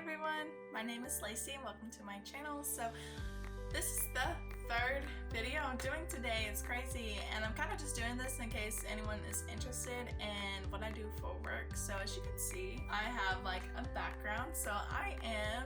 everyone, my name is Lacey and welcome to my channel. So this is the third video I'm doing today. It's crazy and I'm kind of just doing this in case anyone is interested in what I do for work. So as you can see, I have like a background. So I am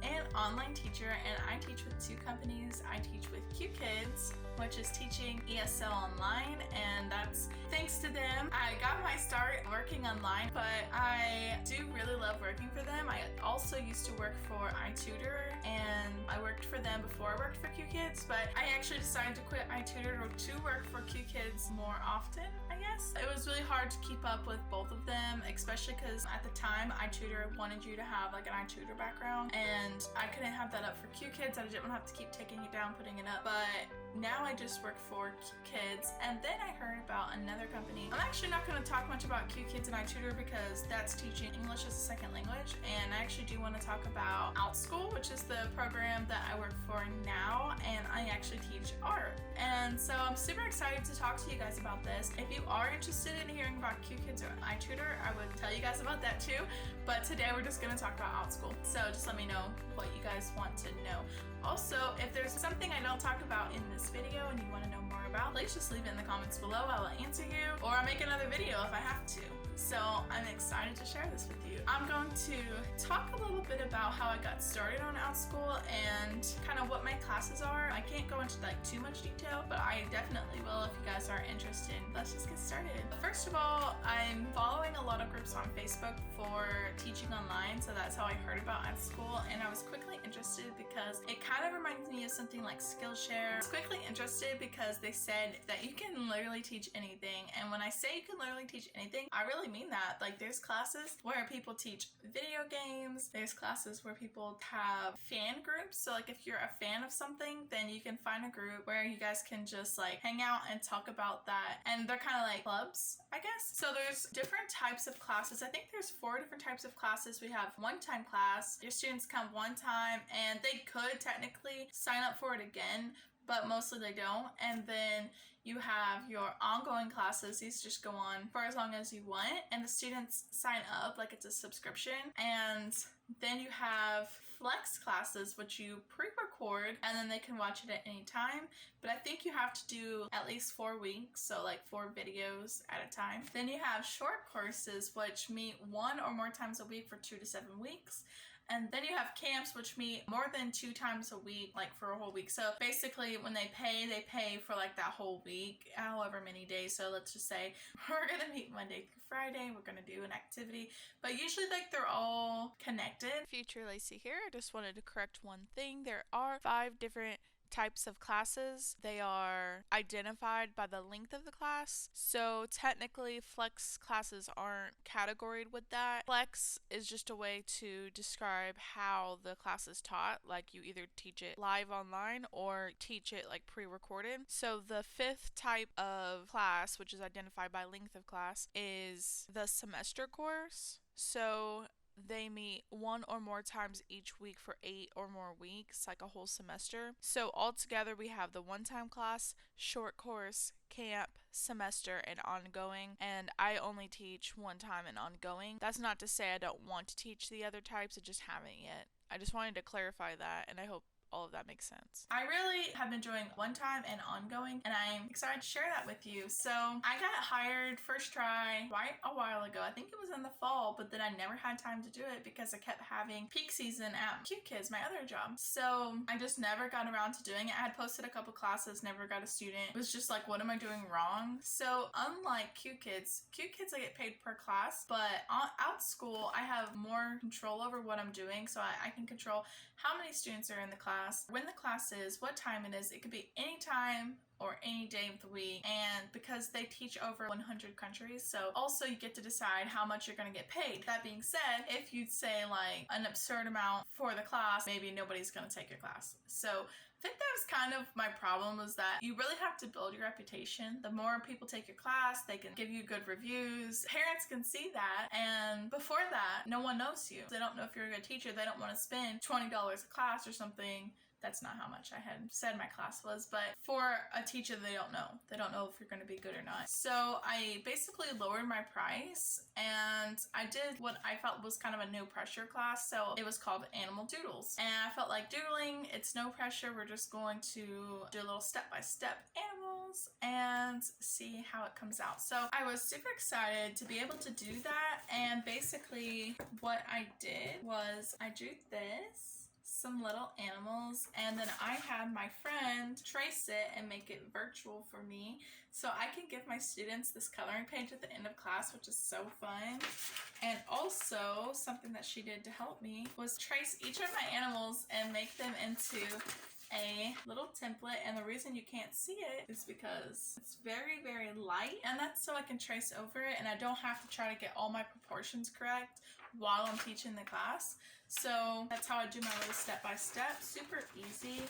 an online teacher and I teach with two companies. I teach with Q Kids, which is teaching ESL online, and that's thanks to them I got my start working online, but I do really love working for them. I also used to work for iTutor and I worked for them before I worked for Q Kids, but I actually decided to quit iTutor to work for Q Kids more often, I guess. It was really hard to keep up with both of them, especially because at the time iTutor wanted you to have like an iTutor background and I couldn't have that up for Q Kids. I didn't want to have to keep taking it down, putting it up, but now I just work for Q Kids. And then I heard about another company. I'm actually not going to talk much about Q Kids and iTutor because that's teaching English as a second language, and I actually do want to talk about Outschool, which is the program that I work for now, and I actually teach art. And so I'm super excited to talk to you guys about this. If you are interested in hearing about Q Kids or iTutor, I would tell you guys about that too, but today we're just going to talk about Outschool. So just let me know what you guys want to know. Also, if there's something I don't talk about in this video and you want to know more about, please just leave it in the comments below. I will answer you, or I'll make another video if I have to. So I'm excited to share this with you. I'm going to talk a little bit about how I got started on Outschool and kind of what my classes are. I can't go into like too much detail, but I definitely will if you guys are interested. Let's just get started. First of all, I'm following a lot of groups on Facebook for teaching online, so that's how I heard about Outschool, and I was quickly interested because it kind of reminds me of something like Skillshare. I was quickly interested because they said that you can literally teach anything, and when I say you can literally teach anything, I really mean that. Like, there's classes where people teach video games, there's classes where people have fan groups. So like if you're a fan of something, then you can find a group where you guys can just like hang out and talk about that, and they're kind of like clubs, I guess. So there's different types of classes. I think there's 4 different types of classes. We have one-time class. Your students come one time and they could technically sign up for it again, but mostly they don't. And then you have your ongoing classes. These just go on for as long as you want, and the students sign up like it's a subscription. And then you have flex classes, which you pre-record and then they can watch it at any time, but I think you have to do at least 4 weeks, so like 4 videos at a time. Then you have short courses, which meet 1 or more times a week for 2 to 7 weeks. And then you have camps, which meet more than 2 times a week, like for a whole week. So basically when they pay for like that whole week, however many days. So let's just say we're going to meet Monday through Friday. We're going to do an activity, but usually like they're all connected. Future Lacey here. I just wanted to correct one thing. There are 5 different types of classes. They are identified by the length of the class. So technically flex classes aren't categorized with that. Flex is just a way to describe how the class is taught. Like you either teach it live online or teach it like pre-recorded. So the 5th type of class, which is identified by length of class, is the semester course. So they meet 1 or more times each week for 8 or more weeks, like a whole semester. So altogether we have the one-time class, short course, camp, semester, and ongoing, and I only teach one time and ongoing. That's not to say I don't want to teach the other types, I just haven't yet. I just wanted to clarify that, and I hope all of that makes sense. I really have been doing one time and ongoing, and I'm excited to share that with you. So I got hired first try quite a while ago. I think it was in the fall, but then I never had time to do it because I kept having peak season at Q Kids, my other job. So I just never got around to doing it. I had posted a couple classes, never got a student. It was just like, what am I doing wrong? So unlike Q Kids I get paid per class, but on Outschool I have more control over what I'm doing. So I can control how many students are in the class, when the class is, what time it is. It could be any time or any day of the week, and because they teach over 100 countries, so also you get to decide how much you're going to get paid. That being said, if you'd say like an absurd amount for the class, maybe nobody's going to take your class. So I think that was kind of my problem, was that you really have to build your reputation. The more people take your class, they can give you good reviews. Parents can see that, and before that, no one knows you. They don't know if you're a good teacher. They don't want to spend $20 a class or something that's not how much I had said my class was, but for a teacher, they don't know. They don't know if you're going to be good or not. So I basically lowered my price and I did what I felt was kind of a no pressure class. So it was called Animal Doodles. And I felt like doodling, it's no pressure. We're just going to do a little step-by-step animals and see how it comes out. So I was super excited to be able to do that. And basically what I did was I drew some little animals, and then I had my friend trace it and make it virtual for me so I can give my students this coloring page at the end of class, which is so fun. And also something that she did to help me was trace each of my animals and make them into a little template, and the reason you can't see it is because it's very, very light, and that's so I can trace over it and I don't have to try to get all my proportions correct while I'm teaching the class. So that's how I do my little step-by-step, super easy.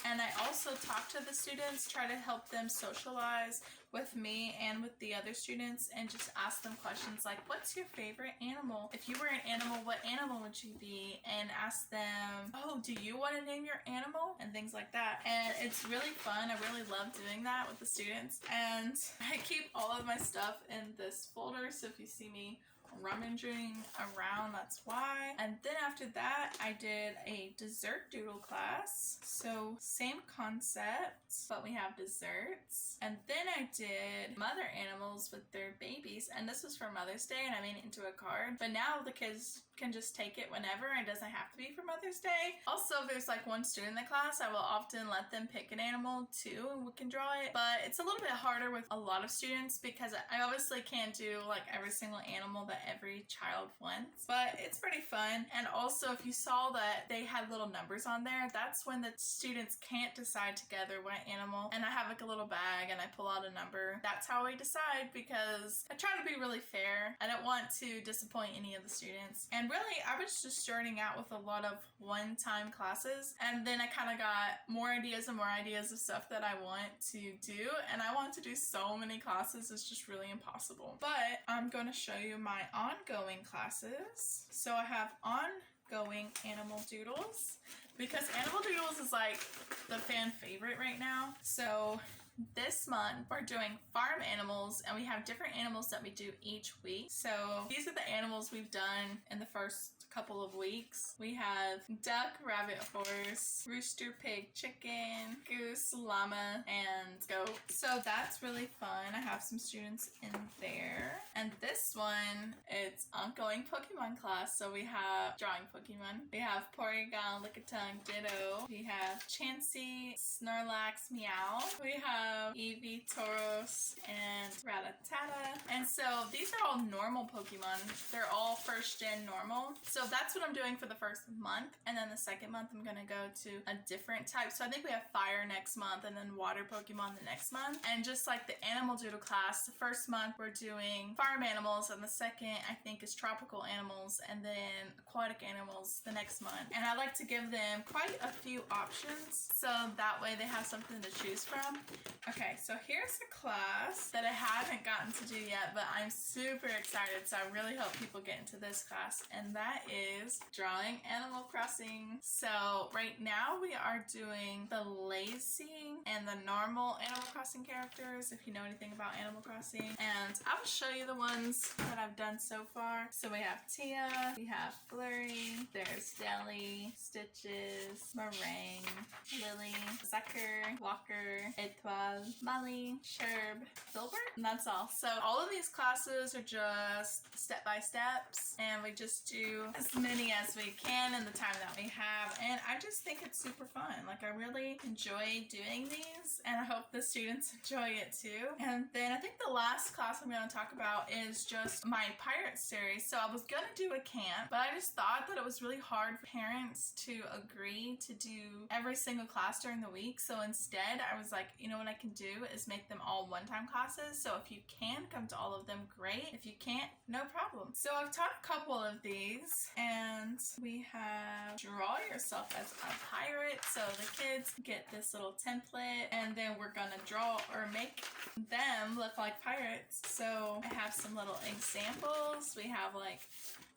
And I also talk to the students, try to help them socialize with me and with the other students, and just ask them questions like, what's your favorite animal? If you were an animal, what animal would you be? And ask them, oh, do you want to name your animal? And things like that. And it's really fun. I really love doing that with the students. And I keep all of my stuff in this folder, so if you see me rummaging around, that's why. And then after that, I did a dessert doodle class. So same concept, but we have desserts. And then I did mother animals with their babies, and this was for Mother's Day, and I made it into a card. But now the kids can just take it whenever. It doesn't have to be for Mother's Day. Also, if there's like one student in the class, I will often let them pick an animal too, and we can draw it. But it's a little bit harder with a lot of students because I obviously can't do like every single animal that every child wants, but it's pretty fun. And also, if you saw that they had little numbers on there, that's when the students can't decide together what animal. And I have like a little bag and I pull out a number. That's how we decide, because I try to be really fair. I don't want to disappoint any of the students. And really, I was just starting out with a lot of one-time classes, and then I kind of got more ideas and more ideas of stuff that I want to do, and I want to do so many classes, it's just really impossible. But I'm going to show you my ongoing classes. So I have ongoing Animal Doodles, because Animal Doodles is like the fan favorite right now. So this month we're doing farm animals, and we have different animals that we do each week. So these are the animals we've done in the first couple of weeks. We have duck, rabbit, horse, rooster, pig, chicken, goose, llama, and goat. So that's really fun. I have some students in there. And this one, it's ongoing Pokemon class. So we have drawing Pokemon. We have Porygon, Lickitung, Ditto. We have Chansey, Snorlax, Meow. We have Eevee, Tauros, and Rattata. And so these are all normal Pokemon. They're all first gen normal. So that's what I'm doing for the first month. And then the second month, I'm gonna go to a different type. So I think we have fire next month, and then water Pokemon the next month. And just like the Animal Doodle class, the first month we're doing farm animals, and the second I think is tropical animals, and then aquatic animals the next month. And I like to give them quite a few options, so that way they have something to choose from. Okay, so here's a class that I haven't gotten to do yet, but I'm super excited, so I really hope people get into this class, and that is drawing Animal Crossing. So right now we are doing the lazy and the normal Animal Crossing characters, if you know anything about Animal Crossing, and I will show you the ones that I've done so far. So we have Tia, we have Flurry, there's Deli, Stitches, Meringue, Lily, Zucker, Walker, Etoile, Molly, Sherb, Filbert, and that's all. So all of these classes are just step-by-steps, and we just do as many as we can in the time that we have, and I just think it's super fun. Like, I really enjoy doing these, and I hope the students enjoy it too. And then I think the last class I'm going to talk about is just my pirate series. So I was going to do a camp, but I just thought that it was really hard for parents to agree to do every single class during the week. So instead I was like, you know what I can do is make them all one-time classes. So if you can come to all of them, great. If you can't, no problem. So I've taught a couple of these, and we have draw yourself as a pirate. So the kids get this little template, and then we're gonna draw or make them look like pirates. So I have some little examples. We have like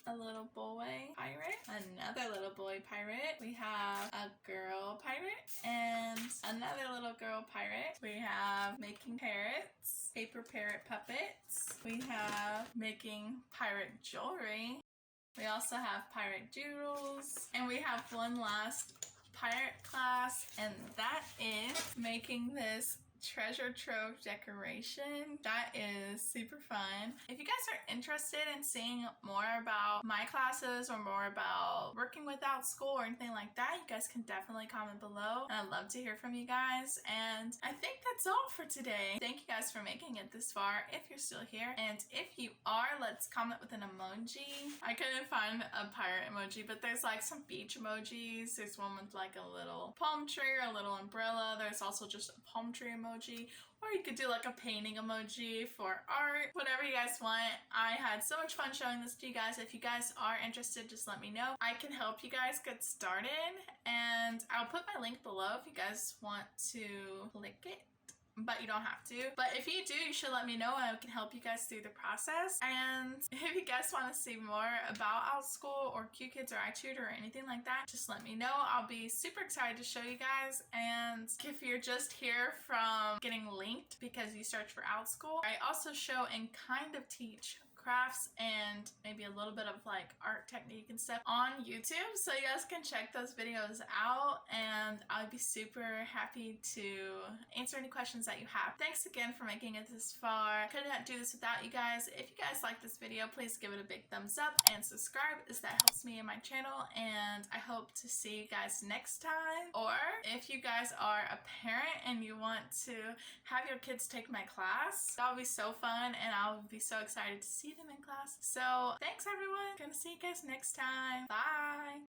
a little boy pirate, another little boy pirate. We have a girl pirate and another little girl pirate. We have making parrots, paper parrot puppets. We have making pirate jewelry. We also have pirate doodles. And we have one last pirate class, and that is making this treasure trove decoration. That is super fun. If you guys are interested in seeing more about my classes or more about working with Outschool or anything like that, you guys can definitely comment below, and I'd love to hear from you guys. And I think that's all for today. Thank you guys for making it this far, if you're still here. And if you are, let's comment with an emoji. I couldn't find a pirate emoji, but there's like some beach emojis. There's one with like a little palm tree or a little umbrella. There's also just a palm tree emoji. Or you could do like a painting emoji for art, whatever you guys want. I had so much fun showing this to you guys. If you guys are interested, just let me know. I can help you guys get started, and I'll put my link below if you guys want to click it. But you don't have to. But if you do, you should let me know and I can help you guys through the process. And if you guys want to see more about Outschool or QKids or iTutor or anything like that, just let me know. I'll be super excited to show you guys. And if you're just here from getting linked because you search for Outschool, I also show and kind of teach crafts and maybe a little bit of like art technique and stuff on YouTube, so you guys can check those videos out, and I'd be super happy to answer any questions that you have. Thanks again for making it this far. Couldn't do this without you guys. If you guys like this video, please give it a big thumbs up and subscribe, as that helps me and my channel, and I hope to see you guys next time. Or if you guys are a parent and you want to have your kids take my class, that would be so fun, and I'll be so excited to see them in class. So thanks everyone. Gonna see you guys next time. Bye.